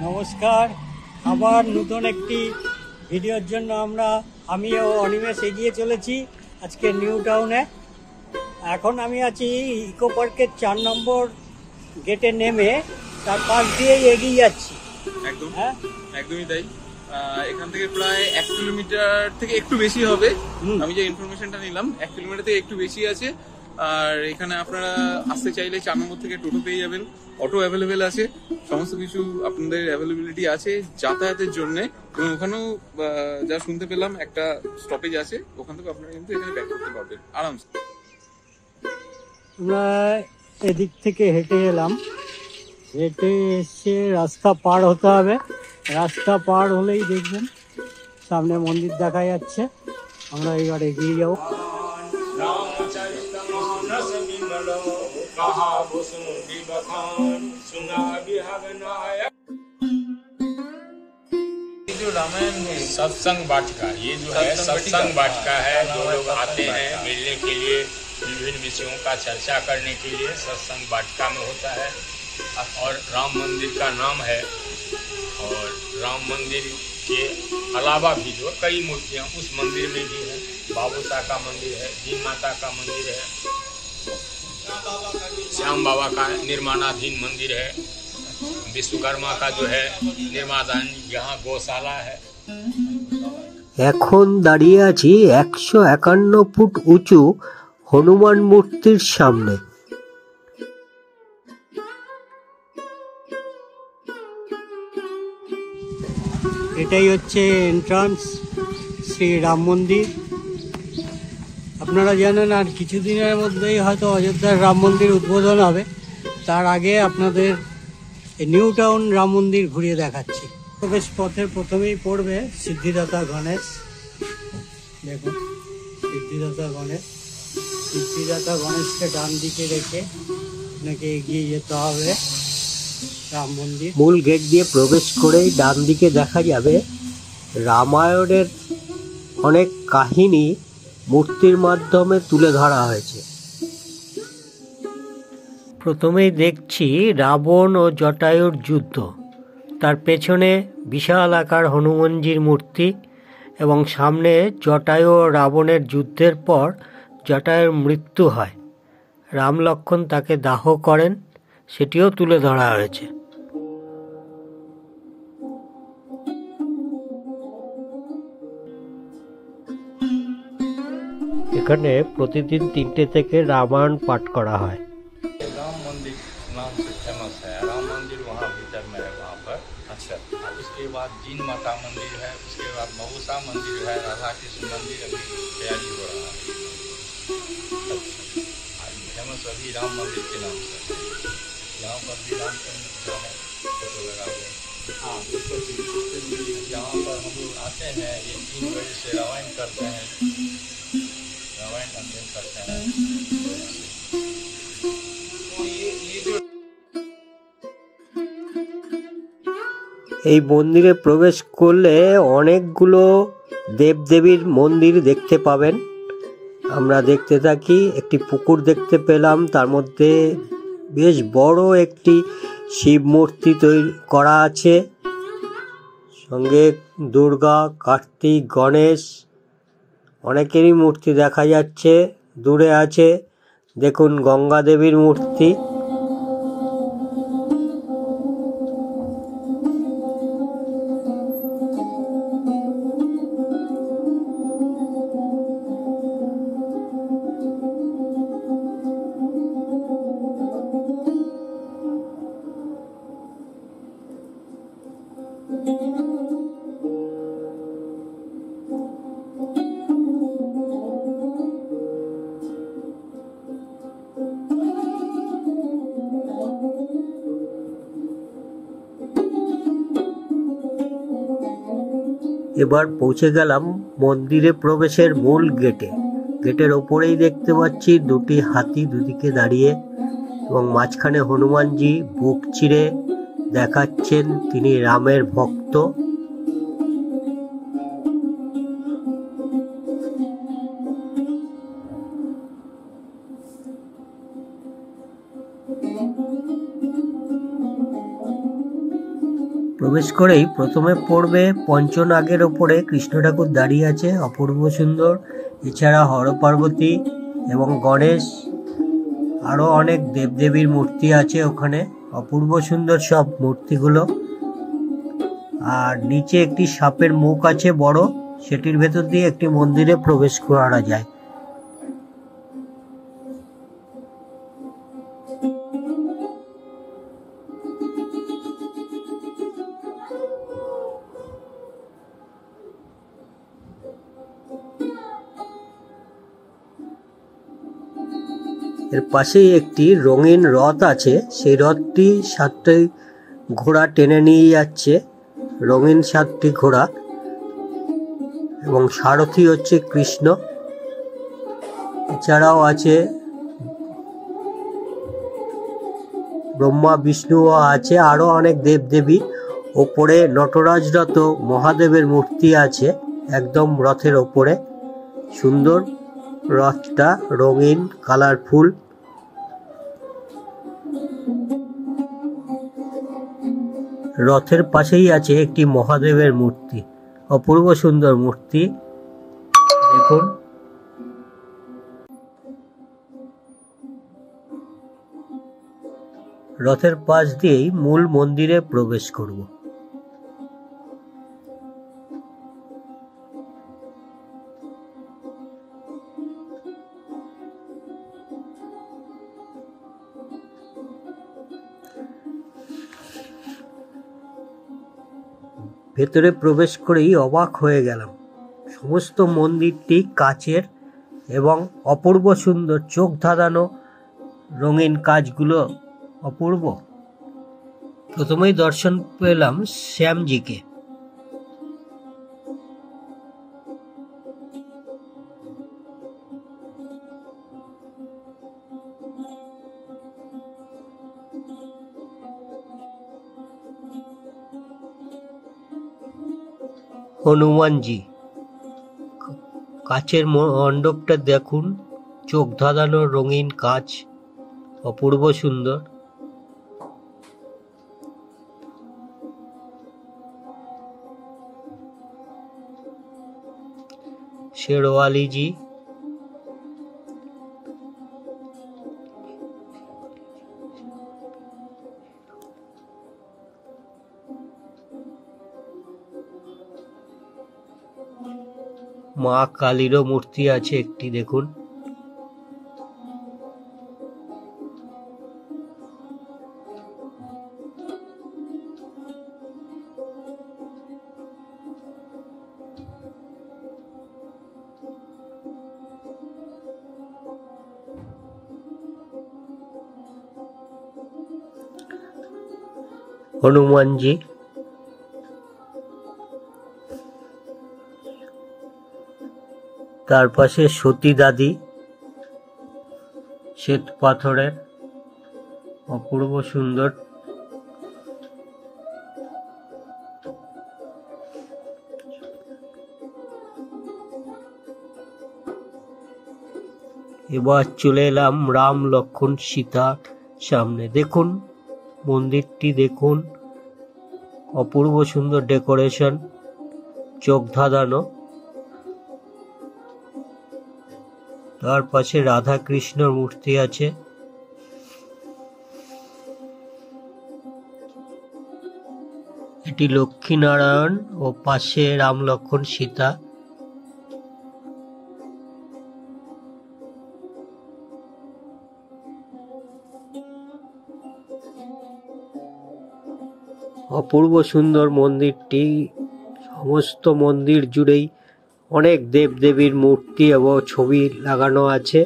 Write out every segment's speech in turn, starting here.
নমস্কার, আবার নতুন একটি ভিডিওর জন্য আমি ও অনিমেষ এগিয়ে চলেছি আজকে নিউ টাউনে। এখন আমি আছি ইকো পার্কের 4 নম্বর গেটে নেমে তার পাশ দিয়েই এগিয়ে যাচ্ছি। একদম হ্যাঁ, একদমই তাই। এখান থেকে প্রায় 1 কিলোমিটার থেকে একটু বেশি হবে। আমি যে ইনফরমেশনটা নিলাম 1 কিলোমিটার থেকে একটু বেশি আছে। আর এখানে আপনারা আসতে চাইলে 4 নম্বর থেকে টোটো পেয়ে যাবেন, অটো অ্যাভেলেবেল আছে, সমস্ত কিছু আপনাদের অ্যাভেলেবিলিটি আছে যাতায়াতের জন্য। এবং ওখানেও যা শুনতে পেলাম একটা স্টপেজ আছে, ওখান থেকে আপনারা কিন্তু এখানে ব্যাক করতে পারবেন আরামসে। আমরা এদিক থেকে হেঁটে এলাম, হেঁটে এসে রাস্তা পার হতে হবে। রাস্তা পার হলেই দেখবেন সামনে মন্দির দেখা যাচ্ছে। আমরা এবার এগিয়ে যাবো। जो रामायण में सत्संग वाटिका, ये जो है सत्संग वाटिका है। जो लोग आते हैं मिलने के लिए, विभिन्न विषयों का चर्चा करने के लिए सत्संग वाटिका में होता है। और राम मंदिर का नाम है। और राम मंदिर के अलावा भी जो कई मूर्तियाँ उस मंदिर में भी है। बाबूसा का मंदिर है, भीम माता का मंदिर है, श्याम बाबा का निर्माणाधीन मंदिर है, विश्वकर्मा का जो है निर्माणाधीन यहाँ गौशाला है। এখন দাঁড়িয়ে আছি 151 ফুট উঁচু হনুমান মূর্তির সামনে। এটাই হচ্ছে এন্ট্রান্স শ্রী রাম মন্দির। আপনারা জানেন আর কিছুদিনের মধ্যেই হয়তো অযোধ্যার রাম মন্দির উদ্বোধন হবে। তার আগে আপনাদের নিউ টাউন রাম মন্দির ঘুরিয়ে দেখাচ্ছি। প্রবেশ পথের প্রথমেই পড়বে সিদ্ধিদাতা গণেশ। দেখুন সিদ্ধিদাতা গণেশ। সিদ্ধিদাতা গণেশকে ডান দিকে রেখে আপনাকে এগিয়ে যেতে হবে রাম মন্দির। মূল গেট দিয়ে প্রবেশ করেই ডান দিকে দেখা যাবে রামায়ণের অনেক কাহিনী মূর্তির মাধ্যমে তুলে ধরা হয়েছে। প্রথমেই দেখছি রাবণ ও জটায়ুর যুদ্ধ, তার পেছনে বিশাল আকার হনুমানজির মূর্তি এবং সামনে জটায়ু ও রাবণের যুদ্ধের পর জটায়ুর মৃত্যু হয়, রাম লক্ষ্মণ তাকে দাহ করেন, সেটিও তুলে ধরা হয়েছে। এখানে প্রতিদিন 3টে থেকে রামায়ণ পাঠ করা হয়। राम मंदिर नाम से फेमस है। राम मंदिर वहाँ भीतर में है, वहाँ पर। अच्छा, उसके बाद जीन माता मंदिर है, उसके बाद बहुसा मंदिर है, राधा कृष्ण मंदिर अभी तैयारी हो रहा है। फेमस अभी राम मंदिर के नाम से। यहाँ पर भी रामचंद्र जो है फोटो लगा हुआ। हाँ, यहाँ पर हम लोग आते हैं, ये 3 बजे से रामायण करते हैं, रामायण अध्ययन करते हैं। এই মন্দিরে প্রবেশ করলে অনেকগুলো দেবদেবীর মন্দির দেখতে পাবেন। আমরা দেখতে থাকি, একটি পুকুর দেখতে পেলাম, তার মধ্যে বেশ বড় একটি শিব মূর্তি তৈরি করা আছে, সঙ্গে দুর্গা, কার্তিক, গণেশ অনেকেরই মূর্তি দেখা যাচ্ছে। দূরে আছে দেখুন গঙ্গা দেবীর মূর্তি। এবার পৌঁছে গেলাম মন্দিরে প্রবেশের মূল গেটে। গেটের ওপরেই দেখতে পাচ্ছি 2টি হাতি দুদিকে দাঁড়িয়ে এবং মাঝখানে হনুমানজি বুক চিরে দেখাচ্ছেন তিনি রামের ভক্ত। প্রবেশ করেই প্রথমে পড়বে পঞ্চনাগের ওপরে কৃষ্ণ ঠাকুর দাঁড়িয়ে আছে, অপূর্ব সুন্দর। এছাড়া হর পার্বতী এবং গণেশ, আরও অনেক দেবদেবীর মূর্তি আছে ওখানে, অপূর্ব সুন্দর সব মূর্তিগুলো। আর নিচে একটি সাপের মুখ আছে বড়, সেটির ভেতর দিয়ে একটি মন্দিরে প্রবেশ করা যায়। এর পাশেই একটি রঙিন রথ আছে, সেই রথটি 7টি ঘোড়া টেনে নিয়ে যাচ্ছে, রঙিন 7টি ঘোড়া, এবং সারথি হচ্ছে কৃষ্ণ। এছাড়াও আছে ব্রহ্মা বিষ্ণুও আছে, আরো অনেক দেবদেবী। ওপরে নটরাজরত মহাদেবের মূর্তি আছে একদম রথের ওপরে, সুন্দর রথটা, রঙিন কালারফুল। রথের পাশেই আছে একটি মহাদেবের মূর্তি, অপূর্ব সুন্দর মূর্তি, দেখুন। রথের পাশ দিয়েই মূল মন্দিরে প্রবেশ করব। ভেতরে প্রবেশ করেই অবাক হয়ে গেলাম, সমস্ত মন্দিরটি কাচের এবং অপূর্ব সুন্দর, চোখ ধাঁধানো রঙিন কাজগুলো অপূর্ব। প্রথমেই দর্শন পেলাম শ্যামজিকে। হনুমানজি, কাচের মণ্ডপটা দেখুন, চোখ ধাঁধানো রঙিন কাচ, অপূর্ব সুন্দর। শেরওয়ালিজি, মা কালীরও মূর্তি আছে একটি, দেখুন। হনুমানজি, তার পাশে সতী দাদি, শ্বেত পাথরের, অপূর্ব সুন্দর। এবার চলে এলাম রাম লক্ষ্মণ সীতার সামনে, দেখুন মন্দিরটি, দেখুন অপূর্ব সুন্দর ডেকোরেশন, চোখ ধাঁধানো। তার পাশে রাধা কৃষ্ণর মূর্তি আছে। এটি লক্ষ্মীনারায়ণ ও পাশে রাম লক্ষ্মণ সীতা। অপূর্ব সুন্দর মন্দিরটি, সমস্ত মন্দির জুড়েই অনেক দেবদেবীর মূর্তি এবং ছবি লাগানো আছে।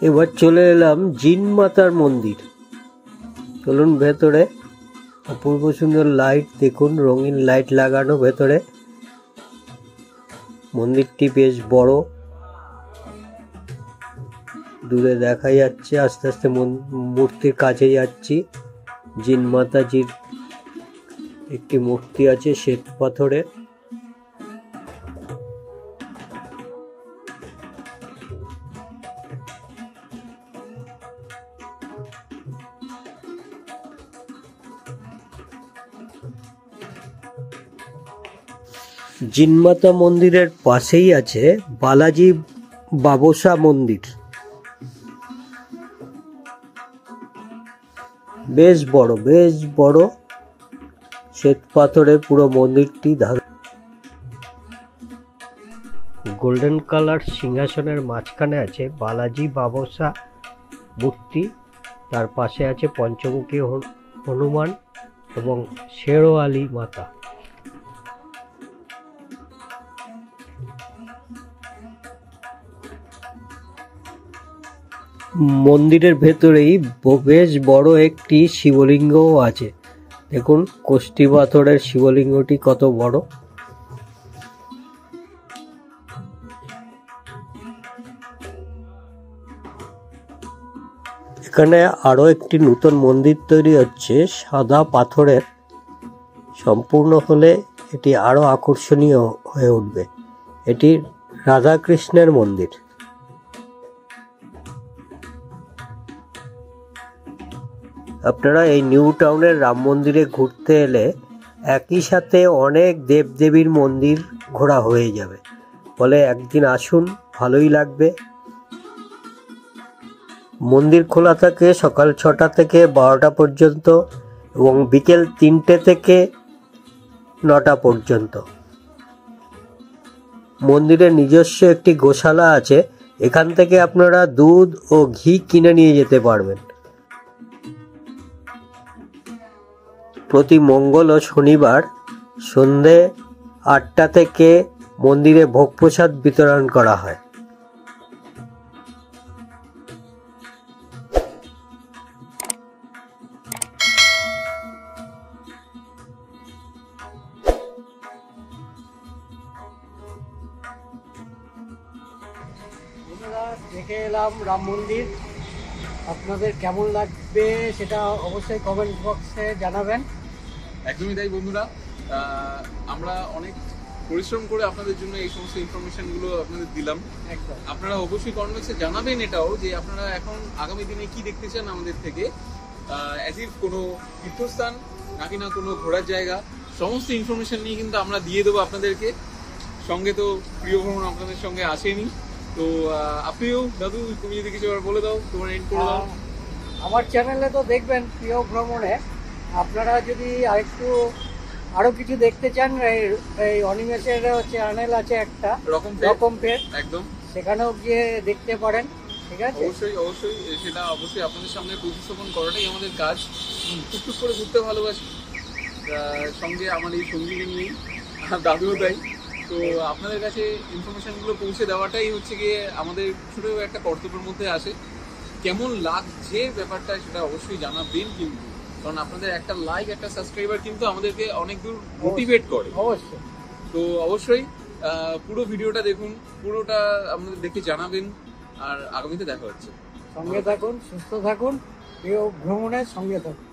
এবার চলে এলাম জিন মাতার মন্দির। চলুন ভেতরে, অপূর্ব সুন্দর লাইট দেখুন, রঙিন লাইট লাগানো ভেতরে। মন্দিরটি বেশ বড়, দূরে দেখা যাচ্ছে। আস্তে আস্তে মূর্তির কাছে যাচ্ছি। জিন মাতাজির একটি মূর্তি আছে শ্বেত পাথরের। জিনমাতা মন্দিরের পাশেই আছে বালাজি বাবসা মন্দির। বেশ বড় শ্বেত পাথরে পুরো মন্দিরটি গোল্ডেন কালার সিংহাসনের মাঝখানে আছে বালাজি বাবসা মূর্তি। তার পাশে আছে পঞ্চমুখী হনুমান এবং শেরওয়ালি মাতা। মন্দিরের ভেতরেই বেশ বড় একটি শিবলিঙ্গও আছে। দেখুন কোষ্ঠী পাথরের শিবলিঙ্গটি কত বড়। এখানে আরো একটি নতুন মন্দির তৈরি হচ্ছে সাদা পাথরের। সম্পূর্ণ হলে এটি আরো আকর্ষণীয় হয়ে উঠবে। এটি রাধাকৃষ্ণের মন্দির। আপনারা এই নিউ টাউনের রাম মন্দিরে ঘুরতে এলে একই সাথে অনেক দেবদেবীর মন্দির ঘোরা হয়ে যাবে। ফলে একদিন আসুন, ভালোই লাগবে। মন্দির খোলা থাকে সকাল 6টা থেকে 12টা পর্যন্ত এবং বিকেল 3টে থেকে 9টা পর্যন্ত। মন্দিরের নিজস্ব একটি গোশালা আছে, এখান থেকে আপনারা দুধ ও ঘি কিনে নিয়ে যেতে পারবেন। প্রতি মঙ্গল ও শনিবার সন্ধে 8টা থেকে মন্দিরে ভোগ প্রসাদ বিতরণ করা হয়। দেখে এলাম রাম মন্দির। আপনাদের কেমন লাগবে সেটা অবশ্যই কমেন্ট বক্সে জানাবেন। একদমই তাই বন্ধুরা, আমরা অনেক পরিশ্রম করে আপনাদের জন্য এই সমস্ত ইনফরমেশনগুলো আপনাদের দিলাম। একদম আপনারা অবশ্যই কমেন্ট বক্সে জানাবেন এটাও যে আপনারা এখন আগামী দিনে কি দেখতে চান আমাদের থেকে। অ্যাজ ইফ কোনো তীর্থস্থান নাকি না কোনো ঘোরার জায়গা, সমস্ত ইনফরমেশন নিয়ে কিন্তু আমরা দিয়ে দেবো আপনাদেরকে। সঙ্গে তো প্রিয় ভ্রমণ আপনাদের সঙ্গে আসেনি, তো আপনিও দাদু তুমি যদি কিছু বলে দাও, তোমার এন্ড করে দাও। আমার চ্যানেলে তো দেখবেন প্রিয় ভ্রমণে। আপনারা যদি আরো কিছু দেখতে চান, এই অনিমেষের চ্যানেল আছে একটা রকম ফের, একদম সেখানেও গিয়ে দেখতে পারেন। ঠিক আছে, অবশ্যই সেটা অবশ্যই আপনাদের সামনে উপস্থাপন করাটাই আমাদের কাজ। টুকটুক করে ঘুরতে ভালোবাসি, সঙ্গে আমার এই সঙ্গীকে নিয়েই, দাদুও তাই। তো আপনাদের কাছে ইনফরমেশনগুলো পৌঁছে দেওয়াটাই হচ্ছে গিয়ে আমাদের ছোটো একটা কর্তব্যের মধ্যে আসে। কেমন লাগছে ব্যাপারটা সেটা অবশ্যই জানাবেন কিন্তু, কারণ আপনাদের একটা লাইক একটা সাবস্ক্রাইবার কিন্তু আমাদেরকে অনেক দূর মোটিভেট করে। অবশ্যই তো অবশ্যই পুরো ভিডিওটা দেখুন, পুরোটা আপনাদের দেখে জানাবেন। আর আগামীতে দেখা হচ্ছে। সঙ্গে থাকুন, সুস্থ থাকুন, প্রিয় ভ্রমণের সঙ্গে থাকুন।